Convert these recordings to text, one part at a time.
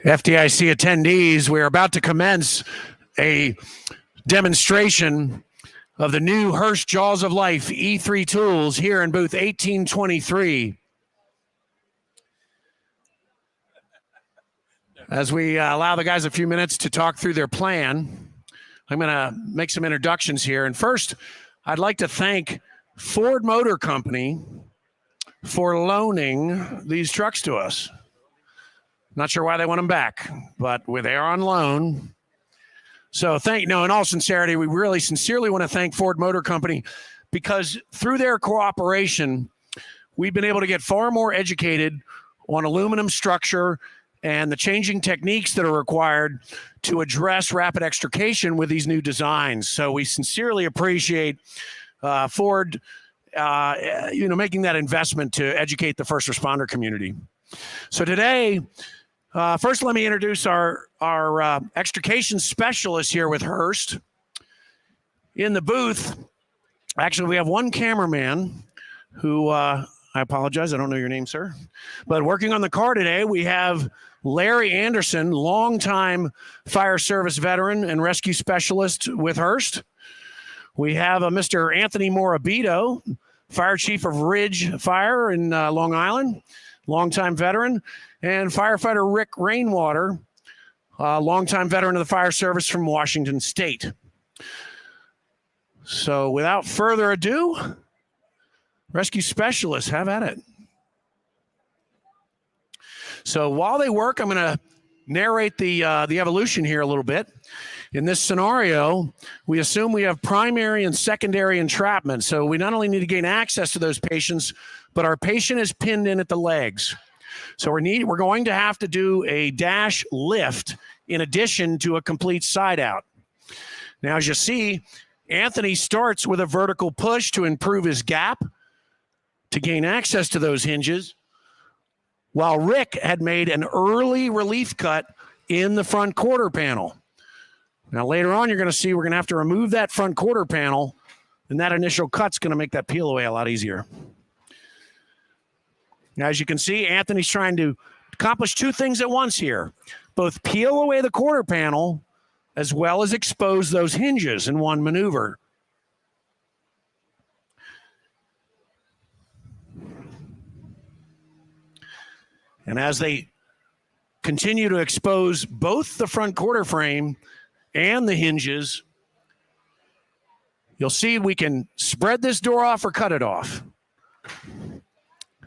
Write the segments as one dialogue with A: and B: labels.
A: FDIC attendees, we're about to commence a demonstration of the new HURST Jaws of Life E3 tools here in booth 1823. As we allow the guys a few minutes to talk through their plan, I'm going to make some introductions here. And first, I'd like to thank Ford Motor Company for loaning these trucks to us. Not sure why they want them back, but they are on loan. So in all sincerity, we really sincerely want to thank Ford Motor Company, because through their cooperation, we've been able to get far more educated on aluminum structure and the changing techniques that are required to address rapid extrication with these new designs. So we sincerely appreciate Ford, making that investment to educate the first responder community. So today, first, let me introduce our extrication specialist here with HURST. In the booth, actually, we have one cameraman who, I apologize, I don't know your name, sir. But working on the car today, we have Larry Anderson, longtime fire service veteran and rescue specialist with HURST. We have Mr. Anthony Morabito, fire chief of Ridge Fire in Long Island, longtime veteran, and firefighter Rick Rainwater, longtime veteran of the fire service from Washington State. So without further ado, rescue specialists, have at it. So while they work, I'm going to narrate the evolution here a little bit. In this scenario, we assume we have primary and secondary entrapment. So we not only need to gain access to those patients, but our patient is pinned in at the legs. So we're going to have to do a dash lift in addition to a complete side out. Now, as you see, Anthony starts with a vertical push to improve his gap to gain access to those hinges, while Rick had made an early relief cut in the front quarter panel. Now, later on, you're going to see we're going to have to remove that front quarter panel, and that initial cut's going to make that peel away a lot easier. Now, as you can see, Anthony's trying to accomplish two things at once here, both peel away the quarter panel as well as expose those hinges in one maneuver. And as they continue to expose both the front quarter frame and the hinges, you'll see we can spread this door off or cut it off.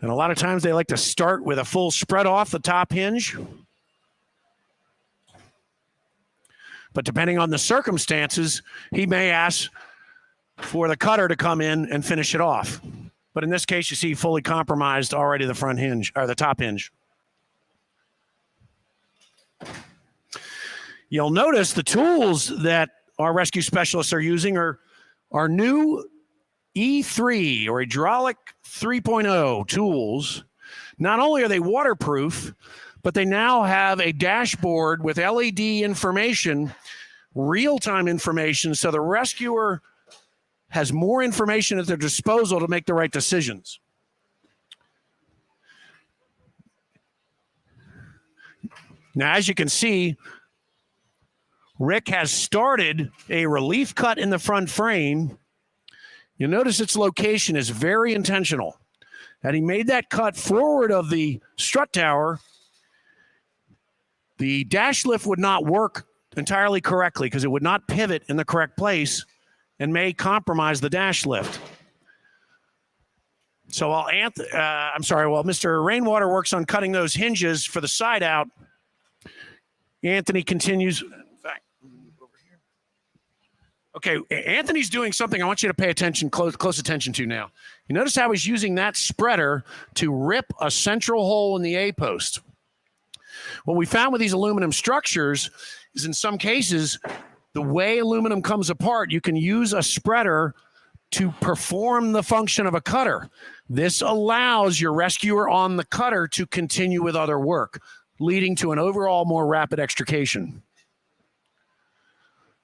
A: And a lot of times they like to start with a full spread off the top hinge. But depending on the circumstances, he may ask for the cutter to come in and finish it off. But in this case, you see fully compromised already the front hinge, or the top hinge. You'll notice the tools that our rescue specialists are using are new E3 or hydraulic 3.0 tools. Not only are they waterproof, but they now have a dashboard with LED information, real-time information, so the rescuer has more information at their disposal to make the right decisions. Now, as you can see, Rick has started a relief cut in the front frame. You'll notice its location is very intentional. And he made that cut forward of the strut tower. The dash lift would not work entirely correctly because it would not pivot in the correct place and may compromise the dash lift. So while Mr. Rainwater works on cutting those hinges for the side out, Anthony continues. Okay, Anthony's doing something I want you to pay attention, close attention to now. You notice how he's using that spreader to rip a central hole in the A-post. What we found with these aluminum structures is in some cases, the way aluminum comes apart, you can use a spreader to perform the function of a cutter. This allows your rescuer on the cutter to continue with other work, leading to an overall more rapid extrication.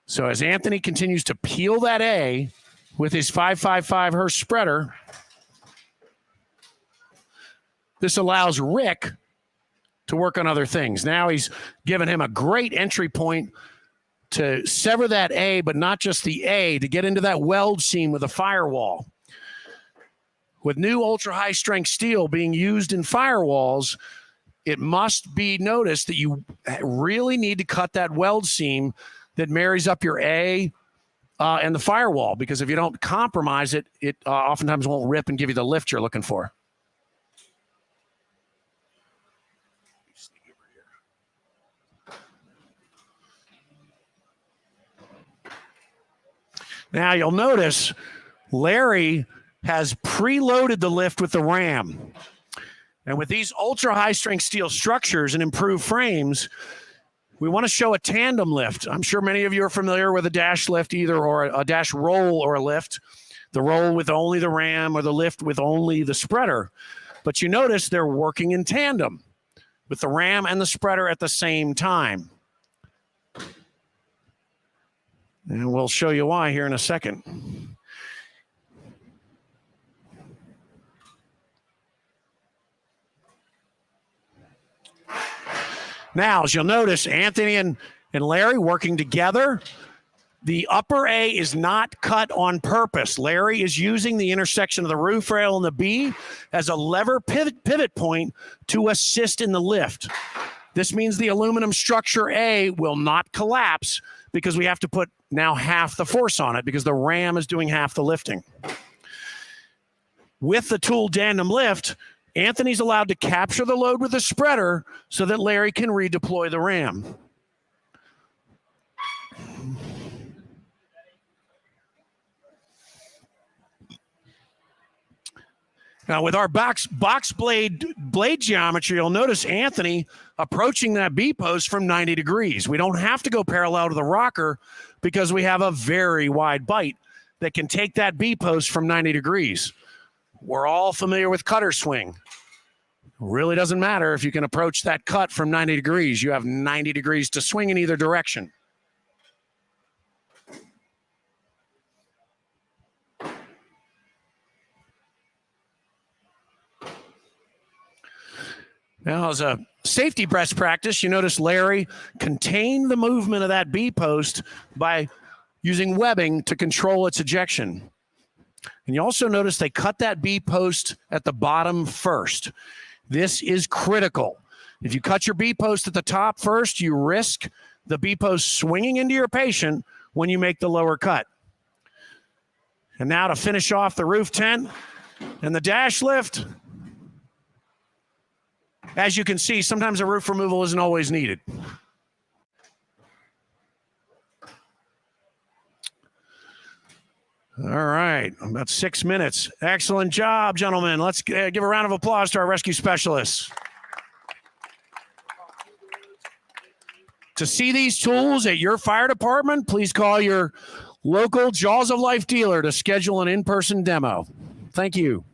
A: So as Anthony continues to peel that A with his 555 HURST spreader, this allows Rick to work on other things. Now he's given him a great entry point to sever that A, but not just the A, to get into that weld seam with a firewall. With new ultra-high strength steel being used in firewalls, it must be noticed that you really need to cut that weld seam that marries up your A and the firewall, because if you don't compromise it, it oftentimes won't rip and give you the lift you're looking for. Now you'll notice Larry has preloaded the lift with the ram. And with these ultra high strength steel structures and improved frames, we want to show a tandem lift. I'm sure many of you are familiar with a dash lift either, or a dash roll or a lift. The roll with only the ram, or the lift with only the spreader. But you notice they're working in tandem with the ram and the spreader at the same time. And we'll show you why here in a second. Now, as you'll notice, Anthony and Larry working together. The upper A is not cut on purpose. Larry is using the intersection of the roof rail and the B as a lever pivot point to assist in the lift. This means the aluminum structure A will not collapse, because we have to put now half the force on it, because the ram is doing half the lifting. With the tool tandem lift, Anthony's allowed to capture the load with the spreader so that Larry can redeploy the ram. Now, with our box blade geometry, you'll notice Anthony approaching that B-post from 90 degrees. We don't have to go parallel to the rocker, because we have a very wide bite that can take that B-post from 90 degrees. We're all familiar with cutter swing. It really doesn't matter if you can approach that cut from 90 degrees. You have 90 degrees to swing in either direction. Now, as a safety best practice, you notice Larry contained the movement of that B-post by using webbing to control its ejection. And you also notice they cut that B-post at the bottom first. This is critical. If you cut your B-post at the top first, you risk the B-post swinging into your patient when you make the lower cut. And now to finish off the roof tent and the dash lift. As you can see, sometimes a roof removal isn't always needed. All right, about 6 minutes. Excellent job, gentlemen. Let's give a round of applause to our rescue specialists. To see these tools at your fire department, please call your local Jaws of Life dealer to schedule an in-person demo. Thank you.